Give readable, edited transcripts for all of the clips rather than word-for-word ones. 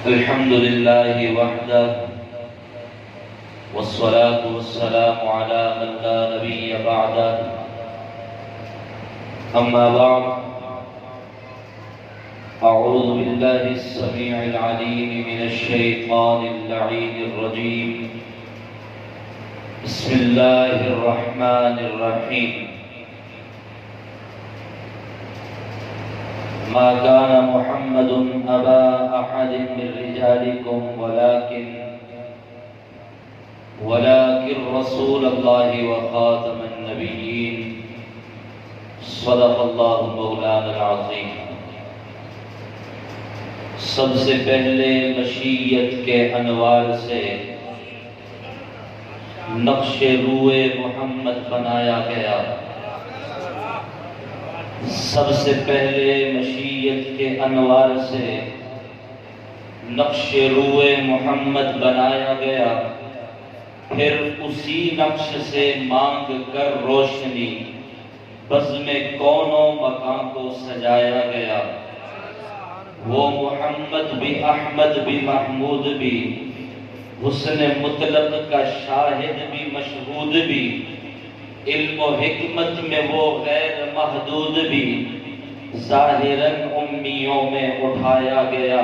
الحمد لله وحده والصلاة والسلام على من لا نبي بعده أما بعد أعوذ بالله السميع العليم من الشيطان اللعين الرجيم بسم الله الرحمن الرحيم ما كان محمد أبا أحد من رجالكم ولكن رسول الله وخاتم النبيين صدق الله مولانا العظيم۔ سب سے پہلے مشیت کے انوار سے نقش روئے محمد بنایا گیا۔ سب سے پہلے مشیت کے انوار سے نقش روئے محمد بنایا گیا، پھر اسی نقش سے مانگ کر روشنی بزم کون و مکان کو سجایا گیا۔ وہ محمد بھی احمد بھی محمود بھی، حسن مطلق کا شاہد بھی مشہود بھی، علم و حکمت میں وہ غیر محدود بھی، ظاہراً امیوں میں اٹھایا گیا۔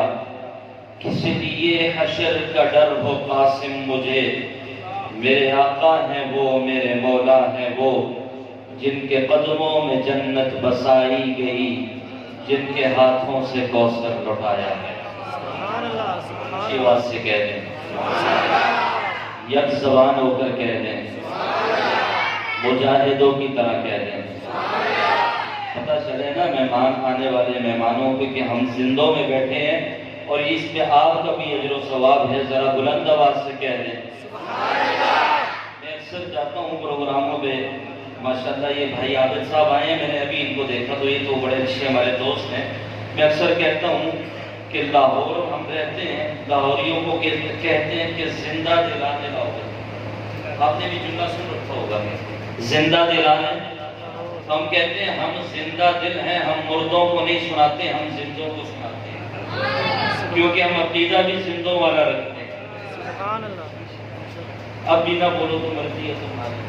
کس لیے حشر کا ڈر ہو قاسم مجھے، میرے آقا ہیں وہ میرے مولا ہیں وہ، جن کے قدموں میں جنت بسائی گئی، جن کے ہاتھوں سے کوثر لٹایا گیا۔ اچھی آواز سے کہہ دیں، یک زبان ہو کر کہہ دیں، مجاہدوں کی طرح کہہ دیں۔ پتہ چلے نا مہمان آنے والے مہمانوں کو کہ ہم زندوں میں بیٹھے ہیں اور اس پہ آپ کا بھی اجر و ثواب ہے، ذرا بلند آواز سے کہہ دیں۔ میں اکثر جاتا ہوں پروگراموں پہ، ماشاءاللہ یہ بھائی عابد صاحب آئے ہیں، میں نے ابھی ان کو دیکھا تو یہ تو بڑے اچھے ہمارے دوست ہیں۔ میں اکثر کہتا ہوں کہ لاہور ہم رہتے ہیں، لاہوریوں کو کہتے ہیں کہ زندہ دلانے لاہور۔ آپ نے بھی جملہ سن رکھا ہوگا، زندہ دلانے۔ ہم کہتے ہیں ہم زندہ دل ہیں، ہم مردوں کو نہیں سناتے، ہم زندوں کو سناتے ہیں، کیونکہ ہم عقیدہ بھی زندوں والا رکھتے ہیں۔ اب بھی نہ بولو تو مرضی ہے تمہاری۔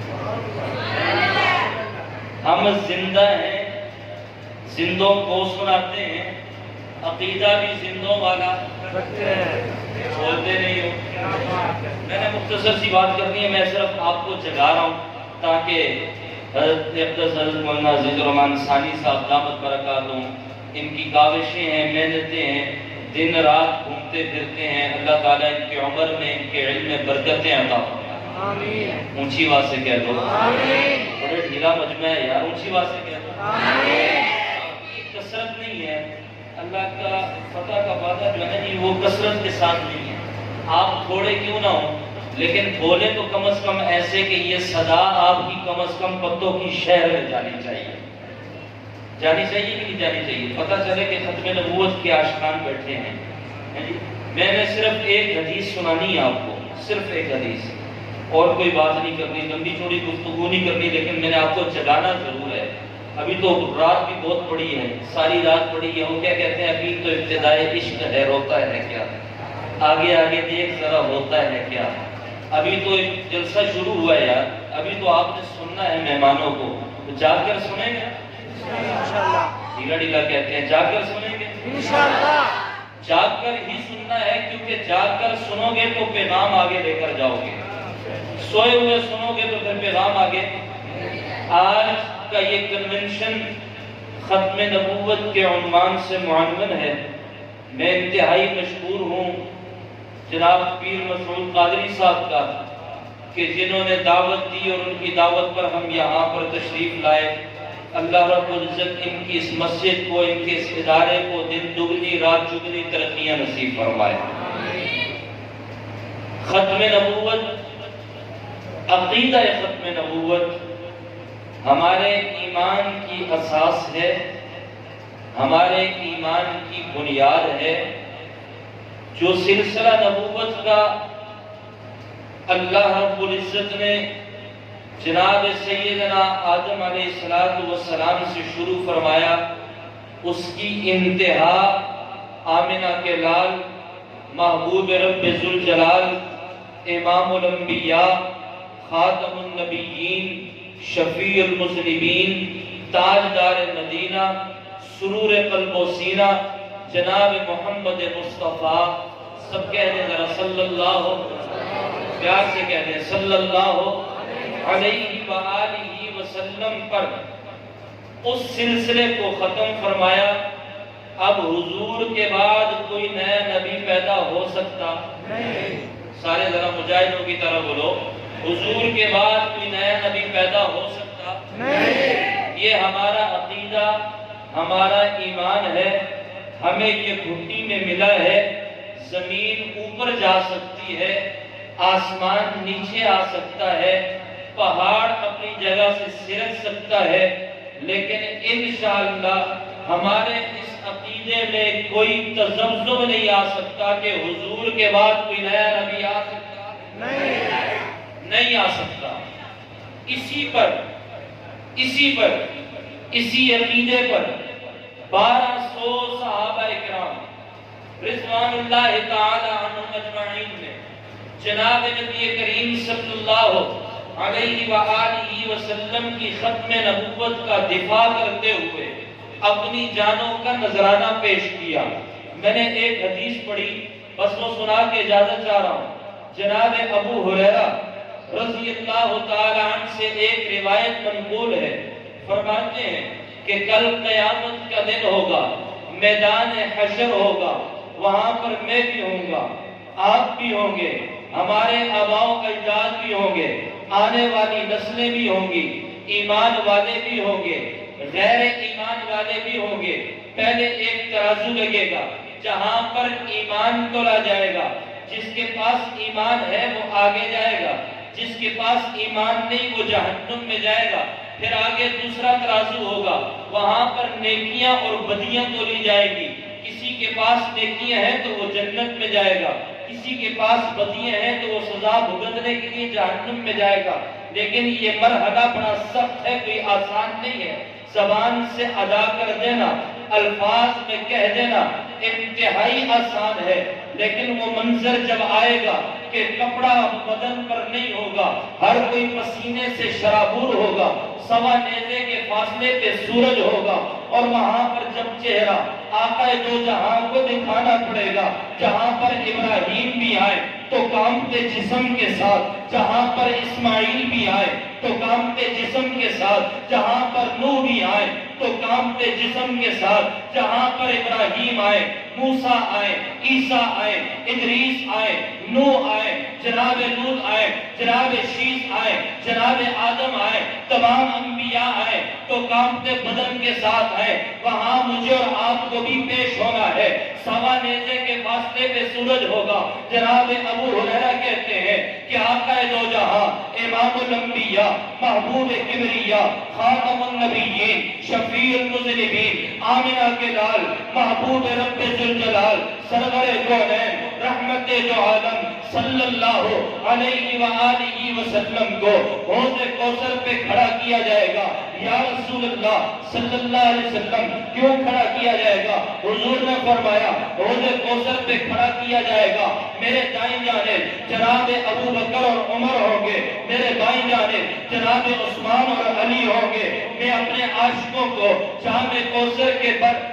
ہم زندہ ہیں، زندوں کو سناتے ہیں، عقیدہ بھی زندوں والا رکھتے ہیں۔ بولتے نہیں ہو۔ میں نے مختصر سی بات کرنی ہے، میں صرف آپ کو جگا رہا ہوں تاکہ حضرت مولانا عزیز الرحمان ثانی صاحب دامت برکاتہم، ان کی کاوشیں ہیں، محنتیں ہیں، دن رات گھومتے پھرتے ہیں، اللہ تعالیٰ ان کی عمر میں ان کے علم میں برکتیں عطا فرمائے۔ آمین۔ اونچی آواز سے کہہ دو آمین۔ بڑے ڈھیلا مجمع ہے یار، اونچی آواز سے کہہ دو آمین۔ کثرت نہیں ہے، اللہ کا فتح کا وعدہ جو ہے نا جی، وہ کثرت کے ساتھ نہیں ہے۔ آپ تھوڑے کیوں نہ ہوں لیکن بولے تو کم از کم ایسے کہ یہ صدا آپ کی کم از کم پتوں کی شہر میں جانی چاہیے۔ جانی چاہیے کہ نہیں جانی چاہیے؟ پتہ چلے کہ ختم نبوت کے عاشقان بیٹھے ہیں۔ میں نے صرف ایک حدیث سنانی ہے آپ کو، صرف ایک حدیث، اور کوئی بات نہیں کرنی، لمبی چوڑی گفتگو نہیں کرنی، لیکن میں نے آپ کو جگانا ضرور ہے۔ ابھی تو رات بھی بہت پڑی ہے، ساری رات پڑی ہے۔ وہ کیا کہتے ہیں، ابھی تو ابتدائے عشق ہے، روتا ہے کیا، آگے آگے دیکھ ذرا ہوتا ہے کیا۔ ابھی تو ایک جلسہ شروع ہوا ہے یار، ابھی تو آپ نے سننا ہے مہمانوں کو، تو جاگ کر سنیں گے انشاءاللہ۔ ڈھیلا ڈھیلا کہتے ہیں، جاگ کر سنیں گے انشاءاللہ۔ جاگ کر ہی سننا ہے، کیونکہ جاگ کر سنو گے تو پیغام آگے لے کر جاؤ گے، سوئے ہوئے سنو گے تو پھر پیغام آگے۔ آج کا یہ کنونشن ختم نبوت کے عنوان سے معنون ہے۔ میں انتہائی مشکور ہوں جناب پیر مسعود قادری صاحب کا کہ جنہوں نے دعوت دی اور ان کی دعوت پر ہم یہاں پر تشریف لائے۔ اللہ رب العزت ان کی اس مسجد کو، ان کے اس ادارے کو دن دگنی رات چگنی ترقیاں نصیب فرمائے۔ ختم نبوت، عقیدہ ختم نبوت ہمارے ایمان کی اساس ہے، ہمارے ایمان کی بنیاد ہے۔ جو سلسلہ نبوت کا اللہ رب العزت نے جناب سیدنا آدم علیہ السلام سے شروع فرمایا، اس کی انتہا آمنہ کے لال محبوب رب ذوالجلال، امام الانبیاء، خاتم النبیین، شفیع المذنبین، تاجدار مدینہ، سرور قلب و سینہ، جناب محمد مصطفیٰ، سب کہہ دیں ذرا صلی اللہ، پیار سے کہہ دیں صلی اللہ علیہ وآلہ وسلم پر اس سلسلے کو ختم فرمایا۔ اب حضور کے بعد کوئی نیا نبی پیدا ہو سکتا؟ سارے ذرا مجاہدوں کی طرح بولو، حضور کے بعد کوئی نیا نبی پیدا ہو سکتا؟ یہ ہمارا عقیدہ، ہمارا ایمان ہے، ہمیں یہ گھٹی میں ملا ہے۔ زمین اوپر جا سکتی ہے، آسمان نیچے آ سکتا ہے، پہاڑ اپنی جگہ سے سرک سکتا ہے، لیکن انشاءاللہ ہمارے اس عقیدے میں کوئی تذبذب نہیں آ سکتا کہ حضور کے بعد کوئی نیا نبی آ سکتا؟ نہیں آ سکتا۔ اسی عقیدے پر 1200 صحابہ اکرام رضوان اللہ تعالی عنہم اجمعین نے جناب نبی کریم صلی اللہ علیہ وآلہ وسلم کی ختم نبوت کا دفاع کرتے ہوئے اپنی جانوں کا نذرانہ پیش کیا۔ میں نے ایک حدیث پڑھی، بس وہ سنا کے اجازت چاہ رہا ہوں۔ جناب ابو ہریرہ رضی اللہ تعالی عنہ سے ایک روایت منقول ہے، فرماتے ہیں کہ کل قیامت کا دن ہوگا، میدان حشر ہوگا، وہاں پر میں بھی ہوں گا، آپ بھی ہوں گے، ہمارے آباء و اجداد بھی ہوں گے، آنے والی نسلیں بھی ہوں گی، ایمان والے بھی ہوں گے، غیر ایمان والے بھی ہوں گے۔ پہلے ایک ترازو لگے گا، جہاں پر ایمان تولا جائے گا، جس کے پاس ایمان ہے وہ آگے جائے گا، جس کے پاس ایمان نہیں وہ جہنم میں جائے گا۔ پھر آگے دوسرا ترازو ہوگا، وہاں پر نیکیاں اور بدیاں تولی جائے گی، کسی کے پاس نیکیاں ہیں تو وہ جنت میں جائے گا، کسی کے پاس بدیاں ہیں تو وہ سزا بھگتنے کے لیے جہنم میں جائے گا۔ لیکن یہ مرحلہ بڑا سخت ہے، کوئی آسان نہیں ہے۔ زبان سے ادا کر دینا، الفاظ میں کہہ دینا انتہائی آسان ہے، لیکن وہ منظر جب آئے گا کہ کپڑا بدن پر نہیں ہوگا، ہر کوئی پسینے سے شرابور ہوگا، سوا نیزے کے فاصلے پہ سورج ہوگا، اور وہاں پر جب چہرہ آقا دو جہاں کو دکھانا پڑے گا، جہاں پر ابراہیم بھی آئے تو کامتے جسم کے ساتھ، جہاں پر اسماعیل بھی آئے تو کامتے جسم کے ساتھ، جہاں پر نوح بھی آئے تو کامتے جسم کے ساتھ، جہاں پر ابراہیم آئے، موسیٰ آئے، عیسیٰ آئے، ادریس آئے، نوح آئے، جناب لوط آئے، جناب شیس آئے، جناب آدم آئے، تمام انبیاء آئے تو کامتے بدن کے ساتھ آئے۔ وہاں مجھے اور آپ کو بھی پیش ہونا ہے، سوا نیزے کے فاصلے پہ سورج ہوگا۔ جناب ابو ہریرہ کہتے ہیں کہ آقا دو جہاں، امام الانبیاء، محبوب کبریاء، خاتم النبیین، شفیع المذنبین، آمنہ کے لال، محبوب رب ذوالجلال، سرور کونین، رحمت دو عالم صلی اللہ علیہ وآلہ وسلم کو حوض کوثر پہ کھڑا کیا جائے گا۔ یا رسول اللہ صلی اللہ علیہ وسلم، کیوں کھڑا کیا جائے گا؟ حضور نے فرمایا حوض کوثر پہ کھڑا کیا جائے گا، میرے دائیں جانب جناب ابو بکر اور عمر ہوں گے، میرے بائیں جانب جناب عثمان اور علی ہوں گے۔ میں اپنے عاشقوں کو جام کوثر کے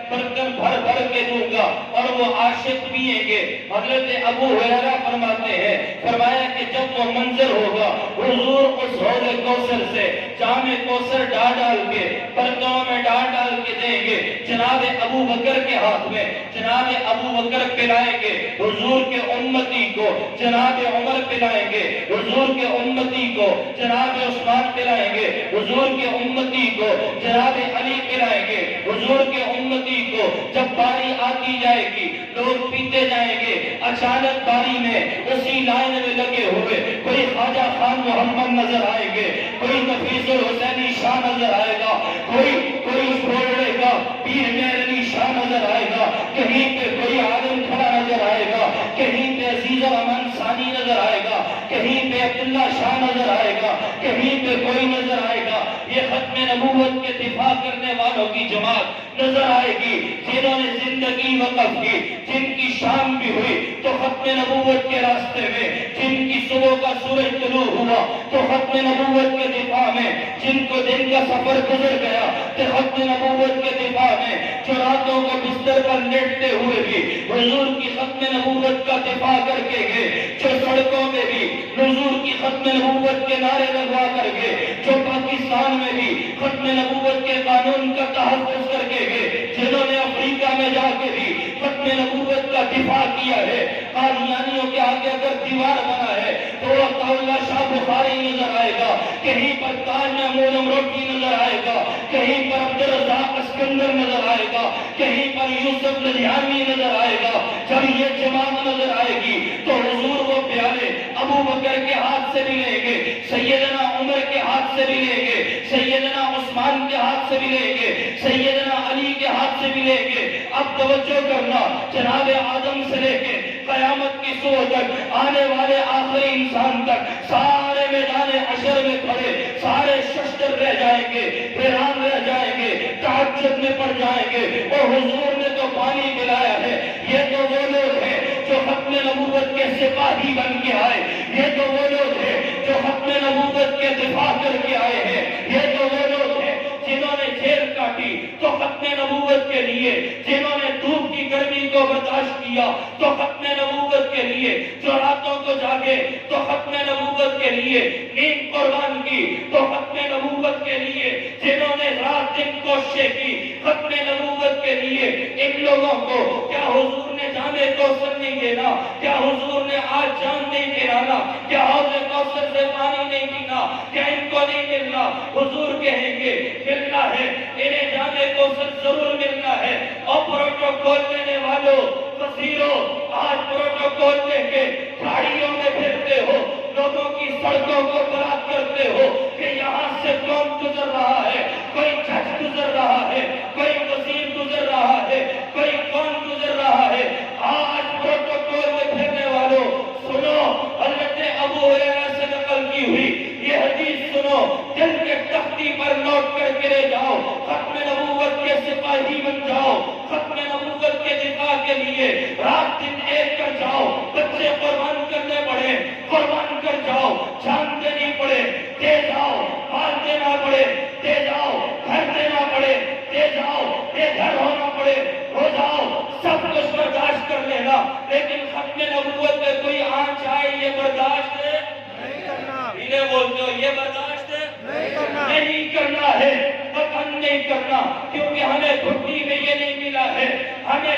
برتن بھر بھر کے دوں گا اور وہ عاشق پیئیں گے۔ حضرت ابو ہریرہ فرماتے ہیں، فرمایا کہ جب وہ منظر ہوگا، حضور اس حوض کوثر سے جام کوثر ڈال کے برتنوں میں ڈال کے دیں گے، جناب ابو بکر کے ہاتھ میں، جناب ابو بکر پلائیں گے حضور کے امتی کو، جناب عمر پلائیں گے حضور کے امتی کو، جناب عثمان پلائیں گے حضور کے امتی کو، جناب علی پلائیں گے حضور کے امتی کو۔ جب باری آتی جائے گی لوگ پیتے جائیں گے، اچانک باری میں اسی لائن میں لگے ہوئے کوئی خواجہ خان محمد نظر آئیں گے، کوئی نفیس الحسینی شاہ نظر آئے گا، کوئی چھوڑے گا پیر مہر علی شاہ نظر آئے گا، کہیں پہ کوئی عالم کھڑا نظر آئے گا، کہیں پہ عزیز الرحمن ثانی نظر آئے گا، کہیں پہ عبداللہ شاہ نظر آئے گا، کہیں پہ کوئی نظر آئے گا۔ یہ ختم نبوت کے دفاع کرنے والوں کی جماعت نظر آئے گی، جنہوں نے زندگی وقف کی، جن کی شام بھی ہوئی تو ختم نبوت کے راستے میں، جن کی صبح کا سورج طلوع ہوا تو ختم نبوت کے دفاع میں، جن کو دن کا سفر گزر گیا تو ختم نبوت کے دفاع میں، جو راتوں کو بستر پر لیٹتے ہوئے بھی حضور کی ختم نبوت کا دفاع کر کے گئے، جو سڑکوں میں بھی حضور کی ختم نبوت کے نعرے لگوا کر گئے، جو پاکستان میں بھی ختم نبوت کے قانون کا تحفظ کر کے گئے، جنہوں نے افریقہ میں جا کے بھی ختم نبوت کا دفاع کیا ہے۔ قادیانیوں کے آگے اگر دیوار بنا ہے تو اللہ شاہ بخاری نظر آئے گا، کہیں پر تاج محمود امروٹی نظر آئے گا، کہیں پر عبدالرزاق اسکندر نظر آئے گا، کہیں پر یوسف لدھیانوی نظر آئے گا۔ جب یہ جماعت نظر آئے گی تو حضور وہ پیارے ابو بکر کے ہاتھ سے بھی لیں گے، سیدنا عمر کے ہاتھ سے بھی لیں گے، سیدنا عثمان کے ہاتھ سے بھی لیں گے، سیدنا علی کے ہاتھ سے بھی لیں گے۔ اب توجہ کرنا، جناب آدم سے لے کے قیامت کی صبح تک، آنے والے آخری انسان تک، سارے میدان حشر میں کھڑے سارے ششتر رہ جائیں گے، حیران رہ جائیں گے، تعجب میں پڑ جائیں گے، اور حضور نے تو پانی پلایا ہے۔ یہ تو وہ لوگ ہیں جو ختم نبوت کے سپاہی بن کے آئے، یہ تو وہ لوگ ہیں جو ختم نبوت کے دفاع کر کے آئے ہیں، یہ تو وہ لوگ ہیں جنہوں نے جیل کاٹی تو ختم نبوت کے لیے، جنہوں نے دھوپ کی گرمی کو برداشت کیا تو ختم نبوت کے لیے، جو راتوں کو جاگے تو ختم نبوت کے لیے، نیند قربان کی تو ختم نبوت کے لیے، جنہوں نے رات دن کوششیں کی ختم نبوت کے لیے، ان لوگوں کو کیا حضور نے جام کوثر نہیں دینا؟ کیا حضور نے آج جان نہیں پلانا؟ کیا حوض کوثر سے پانی نہیں پینا؟ کیا ان کو نہیں ملنا؟ حضور کہیں گے ملنا ہے، انہیں جام کوثر ضرور ملنا ہے۔ اور پروٹوکول لینے والوں، وزیروں، آج پروٹوکول لے کے گاڑیوں میں پھرتے ہو، لوگوں کی سڑکوں کو بلاک کرتے ہو کہ یہاں سے کون گزر رہا ہے، کوئی جج گزر رہا ہے، کوئی وزیر گزر رہا ہے، کوئی کون گزر رہا ہے۔ آج پروٹوکول میں پھرنے والوں سنو، حضرت ابو ہریرہ سے نقل کی ہوئی یہ حدیث سنو، دل کے تختی پر نوٹ کر کے لے جاؤ، ختم نبوت کے سپاہی بن جاؤ، ختم نبوت کے دفاع کے لیے رات دن ایک کر جاؤ، بچے قربان کرنے پڑے قربان کر جاؤ، جان دینی پڑے دے جاؤ، مال دینا پڑے دے جاؤ، گھر دینا پڑے دے جاؤ، بے گھر ہونا پڑے ہو جاؤ، سب کچھ برداشت کر لینا، لیکن ختم نبوت میں کوئی آنچ آئے یہ برداشت نہیں کرنا۔ انہیں بولتے ہو یہ برداشت نہیں کرنا ہے، وطن نہیں کرنا، کیونکہ ہمیں گھٹی میں یہ نہیں ملا ہے، ہمیں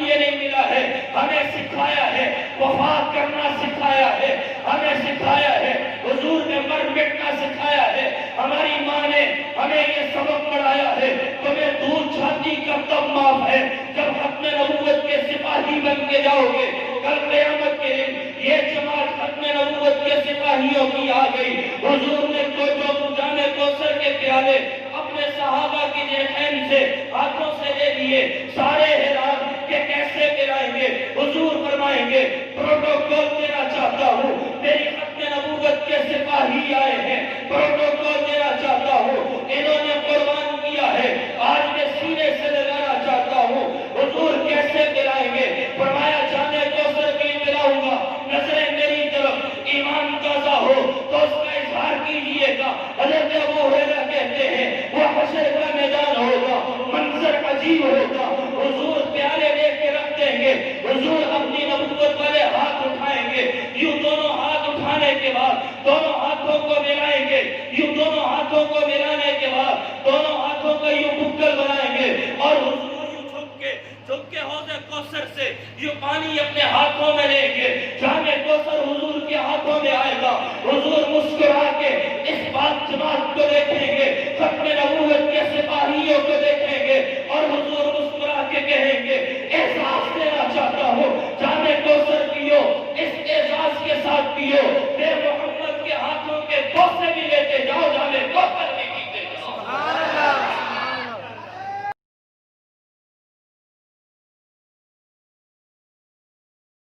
یہ نہیں ملا ہے، ہمیں سکھایا ہے وفا کرنا، سکھایا ہے ہمیں، سکھایا ہے حضور نے مر مٹنا سکھایا ہے، ہماری ماں نے ہمیں یہ سبق پڑھایا ہے، تمہیں دودھ چھاتی کا تب معاف ہے جب ختم نبوت کے سپاہی بن کے جاؤ گے۔ کل قیامت کے دن یہ جماعت ختم نبوت کے سپاہیوں کی آ گئی۔ حضور نے جام کوثر کے پیالے اپنے صحابہ کی جیبین سے ہاتھوں سے لے لیے، سارے حیران کہ کیسے پلائیں گے۔ حضور فرمائیں گے پروٹوکول دینا چاہتا ہوں، میری ختم نبوت کے سپاہی آئے ہیں، پروٹوکول دینا چاہتا ہوں، انہوں نے قربان کیا ہے، آج میں سینے سے لگانا چاہتا ہوں۔ حضور کیسے پلائیں گے؟ فرمایا جام کوثر بھی پلاؤں گا، نظریں میری طرف، ایمان تازہ ہو تو اس کا اظہار کیجئے گا۔ حضرت ابو ہریرہ کہتے ہیں وہ حشر کا میدان ہوگا، منظر عجیب ہوگا، حضور پیالے لے کے رکھ دیں گے، حضور اپنی نبوت والے ہاتھ اٹھائیں گے، یوں دونوں ہاتھ اٹھانے کے بعد دونوں ہاتھوں کو ملائیں گے، یوں دونوں ہاتھوں کو ملانے کے بعد دونوں ہاتھوں کو یوں بکل بنائیں گے، اور حضور جھک کے حوض کوثر سے یہ پانی اپنے ہاتھوں میں لیں گے، جام کوثر حضور کے ہاتھوں میں آئے گا، حضور مسکرا کے اس بات جماعت کو دیکھیں گے، ختم نبوت کے سپاہیوں کو دیکھیں گے، اور حضور مسکرا کے کہیں گے احساس دینا چاہتا ہوں، جام کوثر پیو، اس احساس کے ساتھ پیو